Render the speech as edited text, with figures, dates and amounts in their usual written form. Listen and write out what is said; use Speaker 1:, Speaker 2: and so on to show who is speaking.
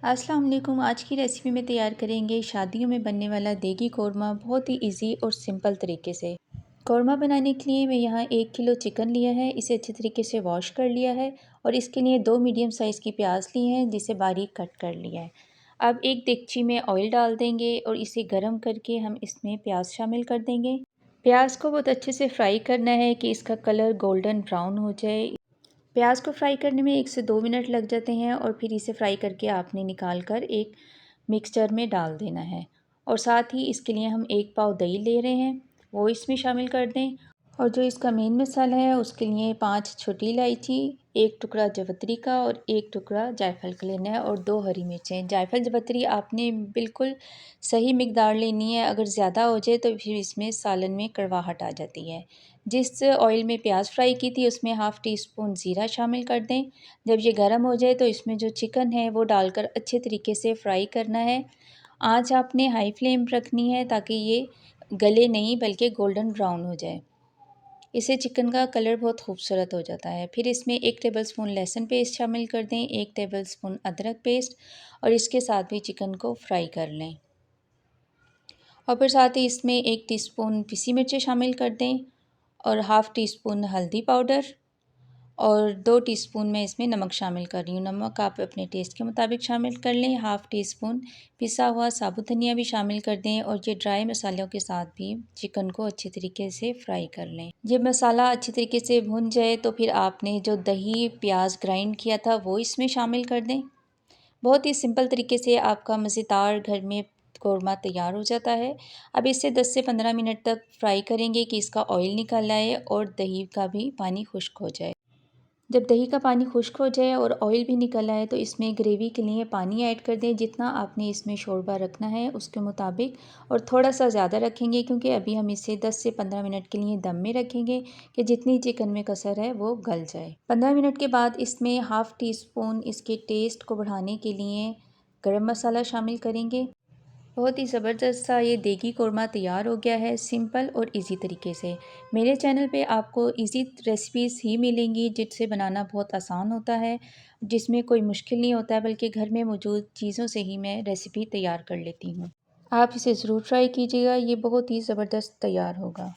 Speaker 1: अस्सलाम वालेकुम। आज की रेसिपी में तैयार करेंगे शादियों में बनने वाला देगी कौरमा बहुत ही इजी और सिंपल तरीके से। कौरमा बनाने के लिए मैं यहाँ 1 किलो चिकन लिया है, इसे अच्छे तरीके से वॉश कर लिया है और इसके लिए 2 मीडियम साइज़ की प्याज ली हैं जिसे बारीक कट कर लिया है। अब एक देगची में ऑयल डाल देंगे और इसे गर्म करके हम इसमें प्याज शामिल कर देंगे। प्याज को बहुत अच्छे से फ्राई करना है कि इसका कलर गोल्डन ब्राउन हो जाए। प्याज को फ्राई करने में 1 से 2 मिनट लग जाते हैं और फिर इसे फ्राई करके आपने निकाल कर एक मिक्सचर में डाल देना है। और साथ ही इसके लिए हम 1 पाव दही ले रहे हैं, वो इसमें शामिल कर दें। और जो इसका मेन मसाला है उसके लिए 5 छोटी इलायची, 1 टुकड़ा जावित्री का और 1 टुकड़ा जायफल का लेना है और 2 हरी मिर्चें। जायफल जावित्री आपने बिल्कुल सही मिकदार लेनी है, अगर ज़्यादा हो जाए तो फिर इसमें सालन में कड़वाहट आ जाती है। जिस ऑयल में प्याज फ्राई की थी उसमें हाफ़ टी स्पून ज़ीरा शामिल कर दें। जब ये गर्म हो जाए तो इसमें जो चिकन है वो डालकर अच्छे तरीके से फ्राई करना है। आँच आपने हाई फ्लेम रखनी है ताकि ये गले नहीं बल्कि गोल्डन ब्राउन हो जाए। इससे चिकन का कलर बहुत खूबसूरत हो जाता है। फिर इसमें 1 टेबलस्पून लहसुन पेस्ट शामिल कर दें, 1 टेबलस्पून अदरक पेस्ट और इसके साथ भी चिकन को फ्राई कर लें। और फिर साथ ही इसमें 1 टीस्पून पिसी मिर्चें शामिल कर दें और हाफ़ टी स्पून हल्दी पाउडर और 2 टीस्पून मैं इसमें नमक शामिल कर रही हूँ। नमक आप अपने टेस्ट के मुताबिक शामिल कर लें। हाफ़ टी स्पून पिसा हुआ साबुत धनिया भी शामिल कर दें और ये ड्राई मसालों के साथ भी चिकन को अच्छे तरीके से फ्राई कर लें। जब मसाला अच्छे तरीके से भुन जाए तो फिर आपने जो दही प्याज ग्राइंड किया था वो इसमें शामिल कर दें। बहुत ही सिंपल तरीके से आपका मज़ेदार घर में कौरमा तैयार हो जाता है। अब इसे 10 से 15 मिनट तक फ्राई करेंगे कि इसका ऑयल निकल आए और दही का भी पानी खुश्क हो जाए। जब दही का पानी खुश्क हो जाए और ऑयल भी निकल आए तो इसमें ग्रेवी के लिए पानी ऐड कर दें। जितना आपने इसमें शोरबा रखना है उसके मुताबिक और थोड़ा सा ज़्यादा रखेंगे क्योंकि अभी हम इसे 10 से 15 मिनट के लिए दम में रखेंगे कि जितनी चिकन में कसर है वो गल जाए। 15 मिनट के बाद इसमें हाफ़ टी स्पून इसके टेस्ट को बढ़ाने के लिए गरम मसाला शामिल करेंगे। बहुत ही ज़बरदस्त सा ये देगी कौरमा तैयार हो गया है, सिंपल और इजी तरीके से। मेरे चैनल पे आपको इजी रेसिपीज़ ही मिलेंगी जिससे बनाना बहुत आसान होता है, जिसमें कोई मुश्किल नहीं होता है बल्कि घर में मौजूद चीज़ों से ही मैं रेसिपी तैयार कर लेती हूँ। आप इसे ज़रूर ट्राई कीजिएगा, ये बहुत ही ज़बरदस्त तैयार होगा।